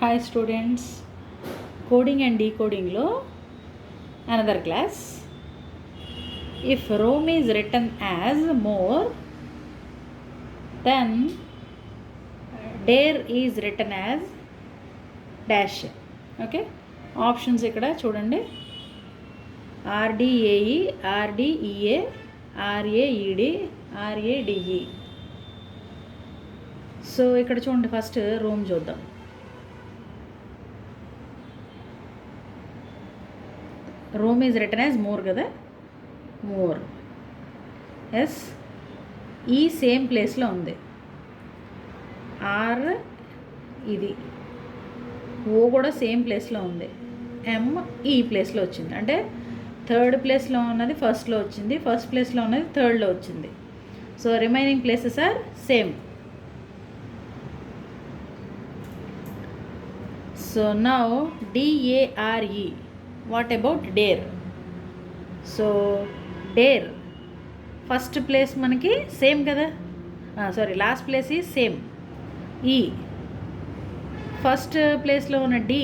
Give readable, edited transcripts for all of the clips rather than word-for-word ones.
Hi students, coding and decoding lo another class. If Rome is written as more, then dare is written as dash. Okay, options ikkada chudandi. RDAE, RDEA, RAED, RADE. So ikkada chudandi, first Rome చూద్దాం. Rome is written as more kada, more. Yes, ఈ same ప్లేస్లో ఉంది. Are ఇది, ఓ కూడా same ప్లేస్లో ఉంది. ఎం ఈ ప్లేస్లో వచ్చింది, అంటే థర్డ్ ప్లేస్లో ఉన్నది ఫస్ట్లో వచ్చింది, ఫస్ట్ ప్లేస్లో ఉన్నది థర్డ్లో వచ్చింది. So remaining places are same. So now DARE. What about dare? So dare first place మనకి సేమ్ కదా, సారీ లాస్ట్ ప్లేస్ ఈ సేమ్. ఈ ఫస్ట్ ప్లేస్లో ఉన్న డి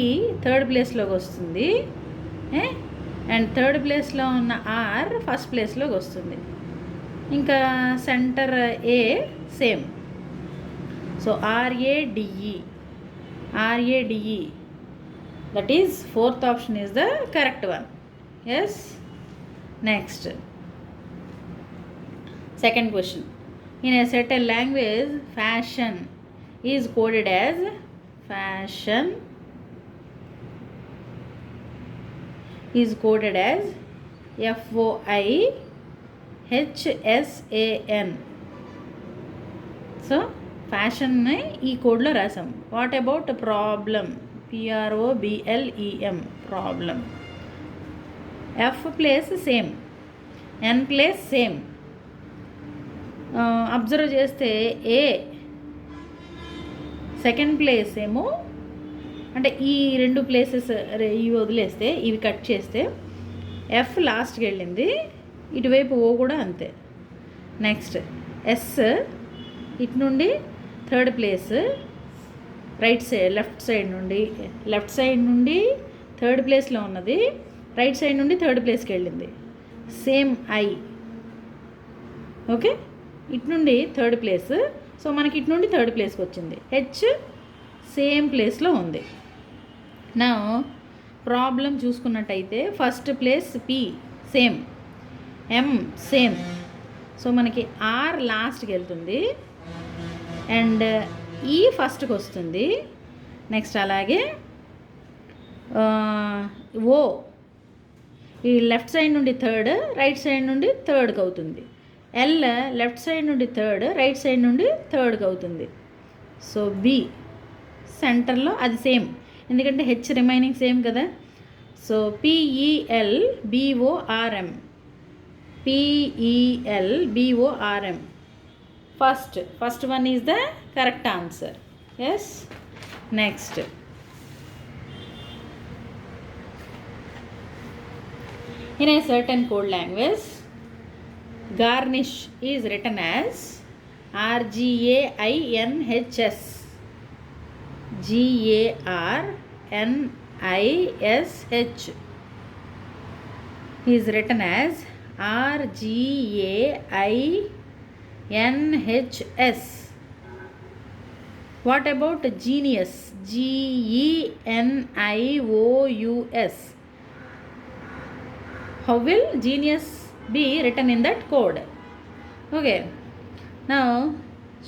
థర్డ్ ప్లేస్లోకి వస్తుంది, అండ్ థర్డ్ ప్లేస్లో ఉన్న ఆర్ ఫస్ట్ ప్లేస్లోకి వస్తుంది. ఇంకా centre A same. So RADE, RADE. That is fourth option is the correct one. Yes. Next, second question. In a certain language, fashion is coded as fashion is coded as FOIHSAN. So fashion ని ఈ కోడ్లో రాసాం. What about problem? PROBLEM, problem. F place same, N place same. Observe చేస్తే ఏ second place ఏమో, అంటే ఈ రెండు places ఇవి వదిలేస్తే, ఇవి కట్ చేస్తే F లాస్ట్కి వెళ్ళింది, ఇటువైపు ఓ కూడా అంతే. నెక్స్ట్ S ఇటు నుండి third place, right side left side నుండి థర్డ్ ప్లేస్లో ఉన్నది రైట్ సైడ్ నుండి థర్డ్ ప్లేస్కి వెళ్ళింది. Same I. ఓకే, ఇటు నుండి థర్డ్ ప్లేస్, సో మనకి ఇటు నుండి థర్డ్ ప్లేస్కి వచ్చింది. హెచ్ సేమ్ ప్లేస్లో ఉంది. నా ప్రాబ్లం చూసుకున్నట్టయితే ఫస్ట్ ప్లేస్ పి సేమ్, ఎం సేమ్. సో మనకి ఆర్ లాస్ట్కి వెళ్తుంది అండ్ ఈ ఫస్ట్కి వస్తుంది. నెక్స్ట్ అలాగే ఓ ఈ లెఫ్ట్ సైడ్ నుండి థర్డ్, రైట్ సైడ్ నుండి థర్డ్కి అవుతుంది. ఎల్ లెఫ్ట్ సైడ్ నుండి థర్డ్, రైట్ సైడ్ నుండి థర్డ్కి అవుతుంది. సో బి సెంటర్లో అది సేమ్, ఎందుకంటే హెచ్ రిమైనింగ్ సేమ్ కదా. So PELBORM, PELBORM. First one is the correct answer. Yes. Next, in a certain code language, garnish is written as RGAINHS, GARNISH is written as RGAINHS. What about genius? GENIOUS. How will genius be written in that code? Okay, now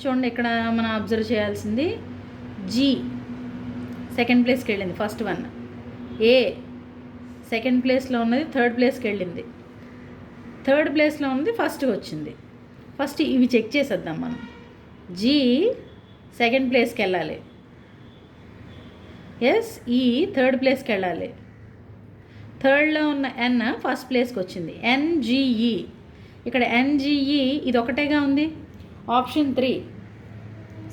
చూడండి, ఇక్కడ మనం observe చేయాల్సింది G second ప్లేస్కి వెళ్ళింది, first one. ఏ second ప్లేస్లో ఉన్నది third ప్లేస్కి వెళ్ళింది, థర్డ్ ప్లేస్లో ఉన్నది ఫస్ట్కి వచ్చింది. ఫస్ట్ ఇవి చెక్ చేసేద్దాం మనం. జీ సెకండ్ ప్లేస్కి వెళ్ళాలి, ఎస్ ఈ థర్డ్ ప్లేస్కి వెళ్ళాలి, థర్డ్లో ఉన్న ఎన్ ఫస్ట్ ప్లేస్కి వచ్చింది. NGE, ఇక్కడ NGE ఇది ఒకటేగా ఉంది, ఆప్షన్ 3.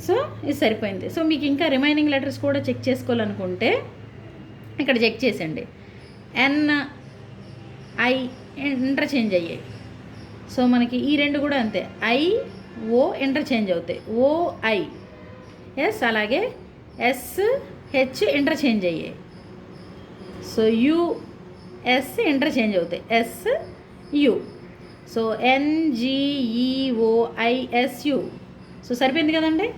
సో ఇది సరిపోయింది. సో మీకు ఇంకా రిమైనింగ్ లెటర్స్ కూడా చెక్ చేసుకోవాలనుకుంటే ఇక్కడ చెక్ చేసండి. NI ఇంటర్చేంజ్ అయ్యాయి. సో మనకి ఈ రెండు కూడా అంతే, IO ఇంటర్చేంజ్ అవుతాయి, OI. ఎస్ అలాగే S హెచ్ ఇంటర్చేంజ్ అయ్యాయి. సో యుఎస్ ఇంటర్చేంజ్ అవుతాయి, S U. So NGEOISU. So సరిపోయింది కదండి.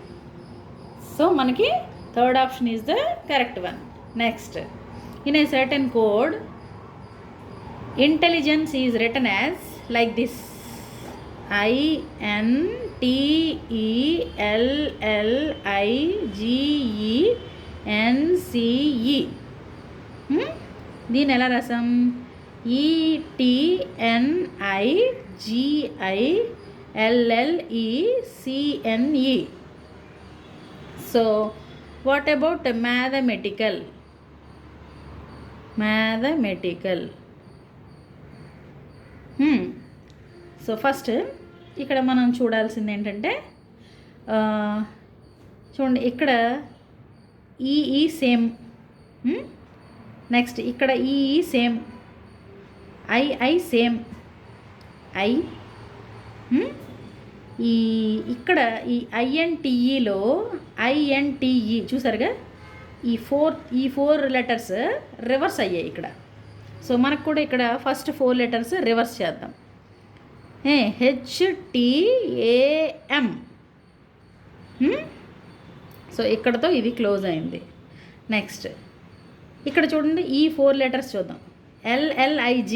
సో మనకి third option is the correct one. Next, in a certain code intelligence is written as like this: INTELLIGENCE. దీన్ని ఎలా రాసాం? ETNIGILLECNE. So what about mathematical? So first ఇక్కడ మనం చూడాల్సింది ఏంటంటే, చూడండి ఇక్కడ ఈ సేమ్, నెక్స్ట్ ఇక్కడ ఈ సేమ్, ఐ సేమ్, ఐ. ఇక్కడ ఈ INTEలో INTE చూసారుగా, ఈ ఫోర్ లెటర్స్ రివర్స్ అయ్యాయి ఇక్కడ. సో మనకు కూడా ఇక్కడ ఫస్ట్ 4 లెటర్స్ రివర్స్ చేద్దాం. HTAM. సో ఇక్కడతో ఇది క్లోజ్ అయింది. నెక్స్ట్ ఇక్కడ చూడండి, ఈ 4 లెటర్స్ చూద్దాం. LLIG,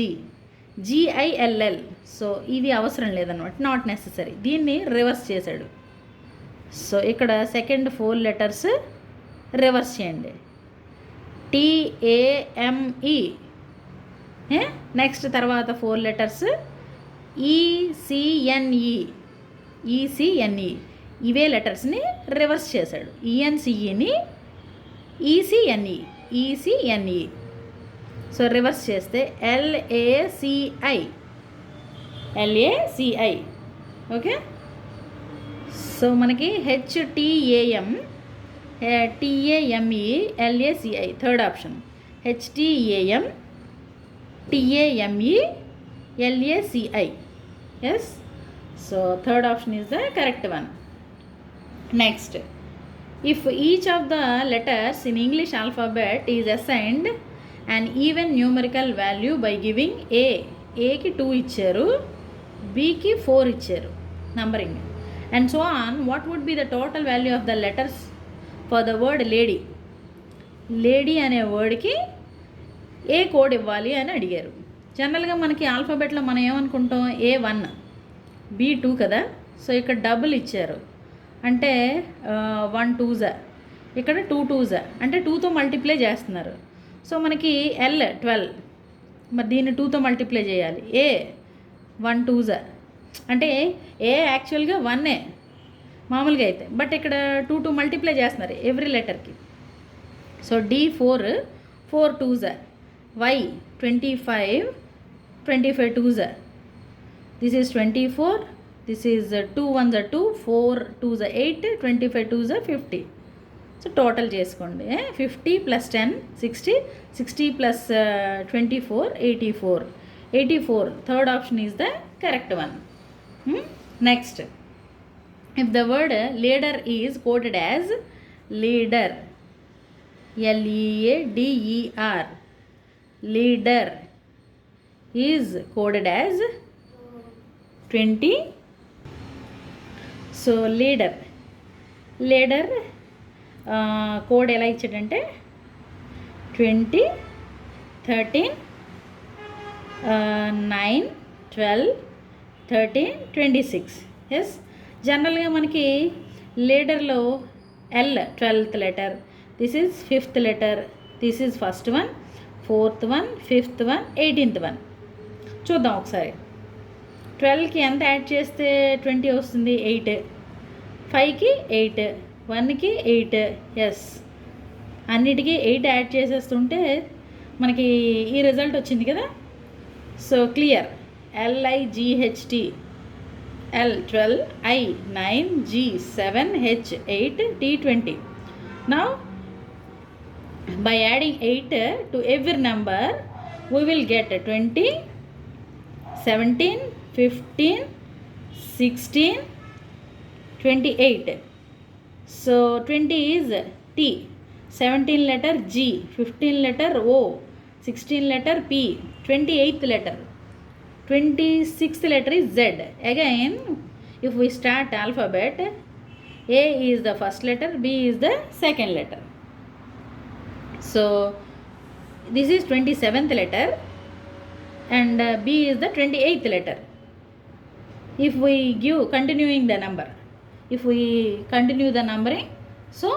GILL. సో ఇది అవసరం లేదన్నమాట, నాట్ నెససరీ. దీన్ని రివర్స్ చేశాడు. సో ఇక్కడ సెకండ్ 4 లెటర్స్ రివర్స్ చేయండి. TAME. నెక్స్ట్ తర్వాత 4 లెటర్స్ ECNE. ఇవే లెటర్స్ని రివర్స్ చేశాడు. ENCEని ECNE. సో రివర్స్ చేస్తే LACI. ఓకే. సో మనకి HTAM, TAME, LACI third option. HTAM, TAME, LACI. Yes. So third option is the correct one. Next, if each of the letters in English alphabet is assigned an even numerical value by giving Aకి 2 ఇచ్చారు, Bకి 4 ఇచ్చారు numbering, and so on, what would be the total value of the letters for the word lady? Lady అనే వర్డ్కి ఏ code ఇవ్వాలి అని అడిగారు. జనరల్గా మనకి ఆల్ఫాబెట్లో మనం ఏమనుకుంటాం, A1, B2 కదా. సో ఇక్కడ డబుల్ ఇచ్చారు అంటే 1 2s, ఇక్కడ 2 2s అంటే 2తో మల్టిప్లై చేస్తున్నారు. సో మనకి L12, మరి దీన్ని 2తో మల్టిప్లై చేయాలి. A 1 2s అంటే A యాక్చువల్గా 1 మామూలుగా అయితే, బట్ ఇక్కడ 2 మల్టిప్లై చేస్తున్నారు ఎవ్రీ లెటర్కి. So D4 4 2s, Y 25 2s, this is 24, this is 2 1s 2, 4 2s 8, 25 2s 50. So total చేసుకోండి. 50 + 10 60, 60 + 24 84. Third option is the correct one. Next, if the word leader is coded as leader, LEADER, leader is coded as 20. So leader code ఎలా ఇచ్చాడంటే 20 13 9 12 13 26. Yes. జనరల్గా మనకి లీడర్లో L 12th letter, this is 5th letter, this is first one, 4th one, 5th one, 18th one. చూద్దాం ఒకసారి. 12కి ఎంత add చేస్తే 20 వస్తుంది? 8. 5కి 8, 1కి 8. ఎస్, అన్నిటికీ 8 యాడ్ చేసేస్తుంటే మనకి ఈ రిజల్ట్ వచ్చింది కదా. So clear. LIGHT, L 12, I 9, G 7, H 8, T 20. Now by adding 8 to every number we will get 20, 17, 15, 16, 28. So 20 is T. 17 letter G, 15 letter O, 16 letter P, 28th letter, 26th letter is Z. Again, if we start alphabet, A is the first letter, B is the second letter. So this is 27th letter and B is the 28th letter. If we give continuing the number, if we continue the numbering, so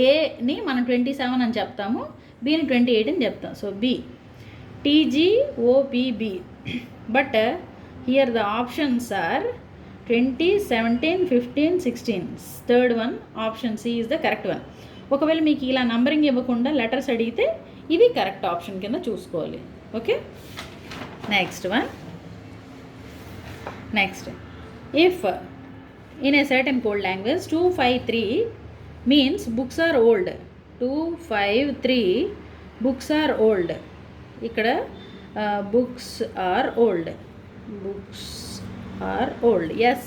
Aని మనం 27 అని చెప్తాము, Bని 28 అని చెప్తాం. So B, TGOPB. But here the options are 20, 17, 15, 16. Third one, option C is the correct one. ఒకవేళ మీకు ఇలా నంబరింగ్ ఇవ్వకుండా లెటర్స్ అడిగితే ఇవి కరెక్ట్ ఆప్షన్ కింద చూసుకోవాలి. Okay, next one. Next, if in a certain code language 253 means books are old, 253 books are old. ఇక్కడ books are old, books are old. Yes.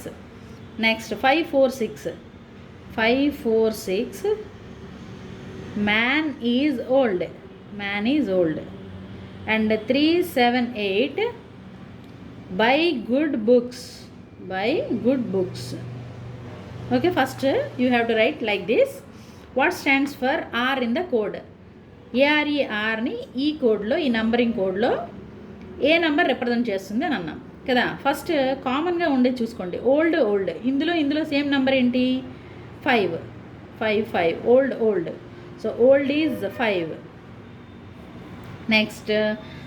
Next, 546 man is old, man is old. And 378 buy good books, buy good books. Okay, first you have to write like this. What stands for R in the code? ARERని ఈ కోడ్లో, ఈ numbering కోడ్లో ఏ number represent చేస్తుంది అని అన్నాం కదా. First కామన్గా ఉండేది చూసుకోండి, ఓల్డ్. ఇందులో సేమ్ నెంబర్ ఏంటి? 5 old. So old is 5. Next,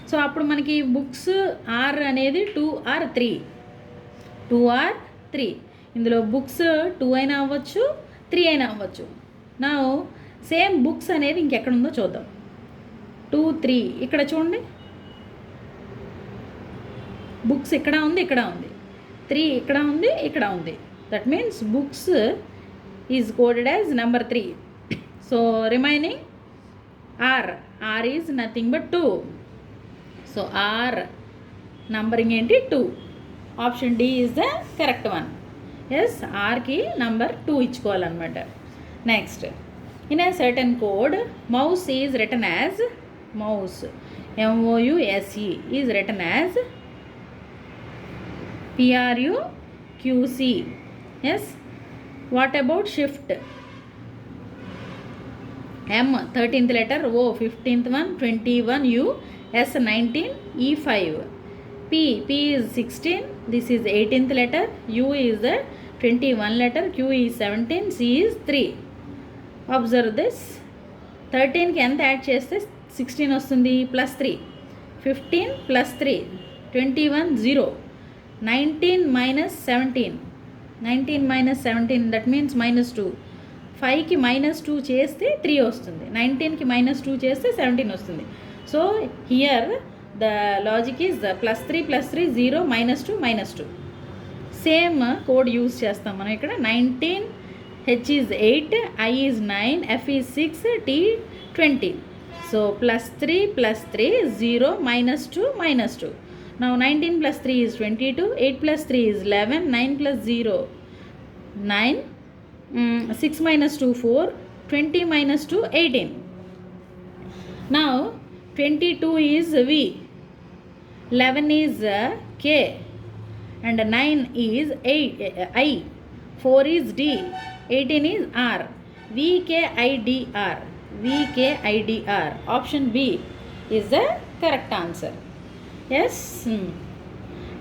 so అప్పుడు మనకి బుక్స్ ఆర్ అనేది 2 or 3, 2 or 3. ఇందులో బుక్స్ 2 అయినా అవ్వచ్చు, 3 అయినా అవ్వచ్చు. నా సేమ్ బుక్స్ అనేది ఇంకెక్కడ ఉందో చూద్దాం. 2, 3 ఇక్కడ చూడండి, బుక్స్ ఇక్కడ ఉంది, 3 ఇక్కడ ఉంది. That means books is coded as number 3. So remaining R is nothing but 2. So R numbering ఏంటి? 2. Option D is the correct one. Yes, ఆర్కి నంబర్ 2 ఇచ్చుకోవాలన్నమాట. Next, in a certain code mouse is written as, mouse MOUSE is written as PRUQC. Yes. What about shift? M 13th letter, O 15th one, 21 U, S 19, E 5. P is 16, this is 18th letter, U is the 21 letter, Q is 17, C is 3. Observe this. 13కి ఎంత add చేస్తే 16 వస్తుంది? +3. 15 +3, 21 0. 19 minus 17, that means -2. 5కి -2 చేస్తే 3 వస్తుంది, 19కి -2 చేస్తే 17 వస్తుంది. So here the logic is +3 +3 0 -2. Same code use చేస్తాం మనం ఇక్కడ. 19, H is 8, I is 9, F is 6, T 20. So +3 0 -2. Now 19 + 3 is 22, 8 + 3 is 11, 9 + 0 9, 6 - 2 4, 20 - 2 18. Now 22 is V, 11 is K, and 9 is I, 4 is D, 18 is R. VKIDR. Option B is the correct answer. Yes.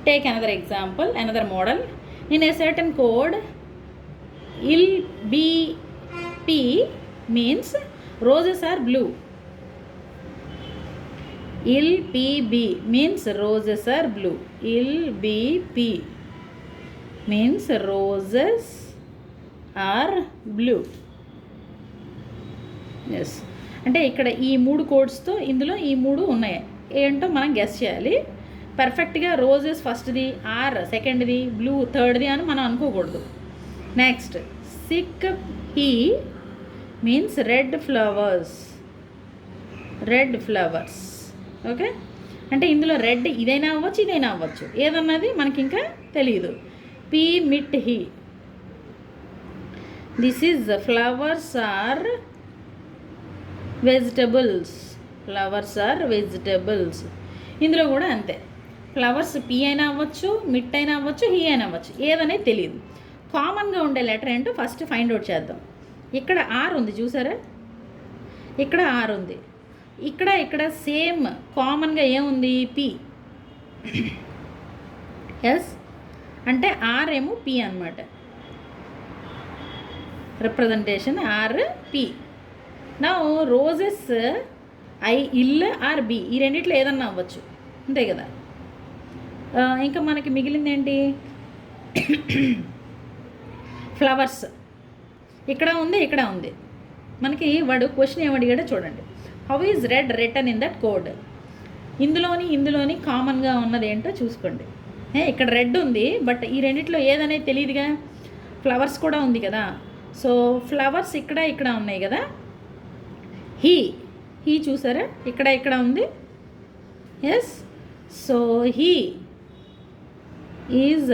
Take another example, another model. In a certain code, ILBP means roses are blue. ILPB means roses are blue. ILBP means roses are blue. Yes, అంటే ఇక్కడ ఈ 3 కోడ్స్తో ఇందులో ఈ 3 ఉన్నాయి. ఏంటో మనం guess చేయాలి. పర్ఫెక్ట్గా రోజెస్ ఫస్ట్ది, ఆర్ సెకండ్ది, బ్లూ థర్డ్ది అని మనం అనుకోకూడదు. నెక్స్ట్, సిక్ పీ మీన్స్ రెడ్ ఫ్లవర్స్. ఓకే, అంటే ఇందులో రెడ్ ఇదైనా అవ్వచ్చు, ఇదైనా అవ్వచ్చు, ఏదన్నది మనకి ఇంకా తెలియదు. Pee mit he, this is flowers or vegetables, flowers or vegetables. ఇందులో కూడా అంతే, ఫ్లవర్స్ పీ అయినా అవ్వచ్చు, మిట్ అయినా అవ్వచ్చు, హీ అయినా అవ్వచ్చు, ఏదనేది తెలియదు. కామన్గా ఉండే లెటర్ ఏంటో ఫస్ట్ ఫైండ్ అవుట్ చేద్దాం. ఇక్కడ ఆర్ ఉంది చూసారా, ఇక్కడ ఆర్ ఉంది, ఇక్కడ సేమ్ కామన్గా ఏముంది, పి. ఎస్ అంటే ఆర్ ఏమో పి అనమాట, రిప్రజెంటేషన్ ఆర్ పి. నా రోజెస్ ఐ, ఇల్ ఆర్ బి, ఈ రెండిట్లో ఏదన్నా అవ్వచ్చు, అంతే కదా. ఇంకా మనకి మిగిలింది ఏంటి, ఫ్లవర్స్. ఇక్కడ ఉంది, ఇక్కడ ఉంది. మనకి వాడు క్వశ్చన్ ఏమడిగాడో చూడండి. How is red return in that code? ఇందులోని కామన్గా ఉన్నది ఏంటో చూసుకోండి. ఇక్కడ రెడ్ ఉంది, బట్ ఈ రెండిట్లో ఏదనేది తెలియదుగా. ఫ్లవర్స్ కూడా ఉంది కదా, సో ఫ్లవర్స్ ఇక్కడ ఉన్నాయి కదా. హీ చూసారా, ఇక్కడ ఉంది. Yes, so he is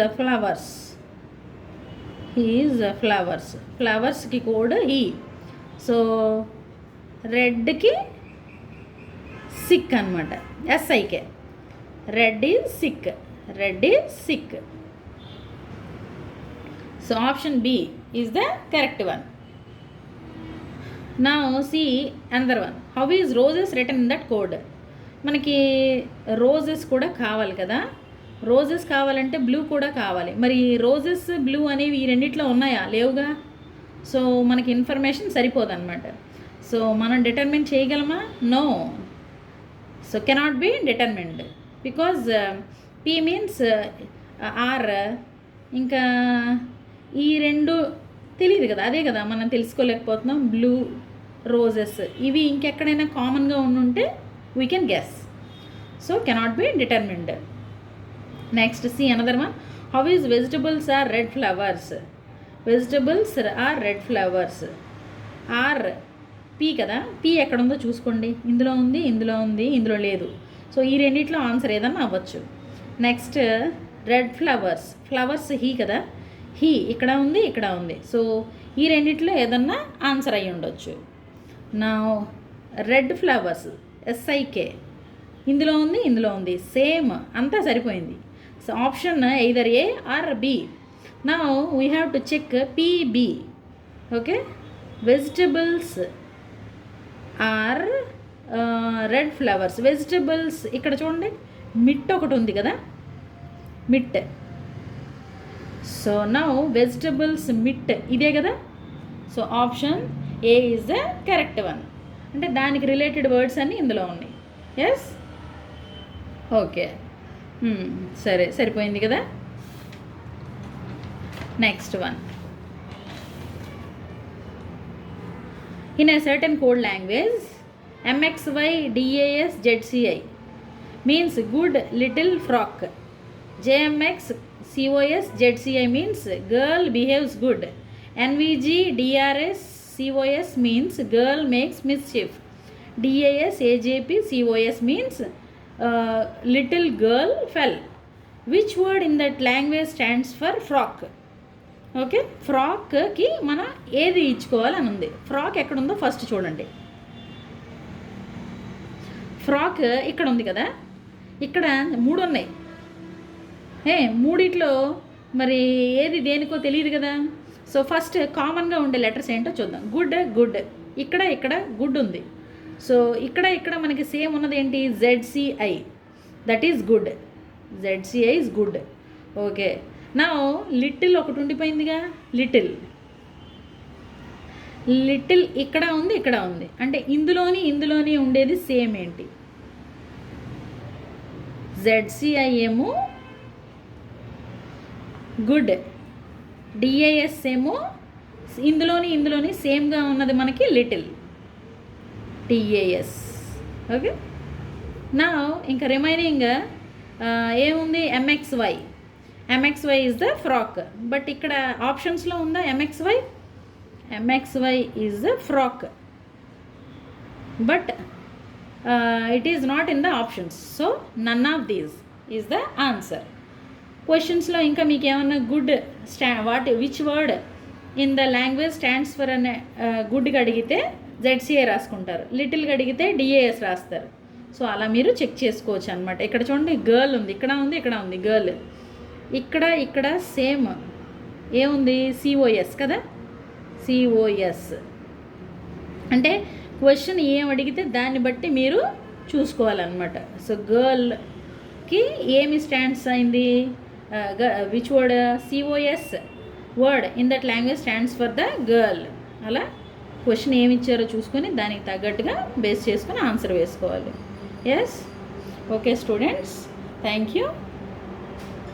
flowers. ఫ్లవర్స్కి కోడ్ హీ. సో రెడ్కి సిక్ అనమాట, SIK. Red is sick. So option B is the correct one. Now see another one. How is roses written in that code? మనకి roses కూడా కావాలి కదా. Roses కావాలంటే blue కూడా కావాలి. మరి రోజెస్, బ్లూ అనేవి ఈ రెండిట్లో ఉన్నాయా? లేవుగా. సో మనకి ఇన్ఫర్మేషన్ సరిపోదన్నమాట. సో మనం డిటర్మిన్ చేయగలమా? No. So cannot be determined because P means R. ఇంకా ఈ రెండు తెలియదు కదా, అదే కదా మనం తెలుసుకోలేకపోతున్నాం. బ్లూ, రోజెస్ ఇవి ఇంకెక్కడైనా కామన్గా ఉండుంటే we can guess. So cannot be determined. Next see another one. How is vegetables are red flowers? Vegetables are red flowers. R P కదా, పీ ఎక్కడుందో చూసుకోండి. ఇందులో ఉంది, ఇందులో లేదు. సో ఈ రెండిట్లో ఆన్సర్ ఏదన్నా అవ్వచ్చు. నెక్స్ట్ రెడ్ ఫ్లవర్స్ హీ కదా, హీ ఇక్కడ ఉంది. సో ఈ రెండిట్లో ఏదన్నా ఆన్సర్ అయ్యి ఉండొచ్చు. నా రెడ్ ఫ్లవర్స్, ఎస్ఐకే, ఇందులో ఉంది, సేమ్, అంతా సరిపోయింది. So option either A or B. Now we have to check PB. Okay, vegetables are red flowers. Vegetables ఇక్కడ చూడండి, మిట్ ఒకటి ఉంది కదా, మిట్. సో నౌ వెజిటబుల్స్ మిట్ ఇదే కదా. So option A is the correct one. అంటే దానికి రిలేటెడ్ వర్డ్స్ అన్నీ ఇందులో ఉన్నాయి. ఎస్, ఓకే, సరిపోయింది కదా. Next one. In a certain code language, MXY DAS ZCI means good little frock. JMX COS ZCI means girl behaves good. NVG DRS COS means girl makes mischief. DAS AJP COS means little girl fell. Which word in that language stands for frock? Okay, ఫ్రాక్కి మనం ఏది ఇచ్చుకోవాలని ఉంది. Frock ఎక్కడుందో first చూడండి. Frock ఇక్కడ ఉంది కదా, ఇక్కడ 3 ఉన్నాయి. మూడిట్లో మరి ఏది దేనికో తెలియదు కదా. సో ఫస్ట్ కామన్గా ఉండే లెటర్స్ ఏంటో చూద్దాం. గుడ్, ఇక్కడ గుడ్ ఉంది. సో ఇక్కడ మనకి సేమ్ ఉన్నది ఏంటి, ZCI, that is good. ZCI is good. Okay, నా లిటిల్ ఒకటి ఉండిపోయిందిగా, లిటిల్ ఇక్కడ ఉంది. అంటే ఇందులోని ఉండేది సేమ్ ఏంటి, ZCI ఏమో గుడ్, DAS ఏమో ఇందులోని సేమ్గా ఉన్నది మనకి లిటిల్, TAS. ఓకే, నా ఇంకా రిమైనింగ్ ఏముంది, MXY is the frock. But ఇక్కడ ఆప్షన్స్లో ఉందా MXY is the frock, but it is not in the options. So none of these is the answer. క్వశ్చన్స్లో ఇంకా మీకు ఏమన్నా good which word in the language stands for అనే గుడ్గా అడిగితే జెడ్సీఏ రాసుకుంటారు. లిటిల్గా అడిగితే డిఏఎస్ రాస్తారు. సో అలా మీరు చెక్ చేసుకోవచ్చు అనమాట. ఇక్కడ చూడండి గర్ల్ ఉంది, ఇక్కడ ఉంది, ఇక్కడ ఉంది గర్ల్. ఇక్కడ సేమ్ ఏముంది, సిఓఎస్ కదా, సిఓఎస్ అంటే క్వశ్చన్ ఏం అడిగితే దాన్ని బట్టి మీరు చూసుకోవాలన్నమాట. సో గర్ల్కి ఏమి స్టాండ్స్ అయింది, which word, C O S word in that language stands for the girl. అలా క్వశ్చన్ ఏమి ఇచ్చారో చూసుకొని దానికి తగ్గట్టుగా బేస్ చేసుకొని ఆన్సర్ వేసుకోవాలి. Yes, okay students, thank you.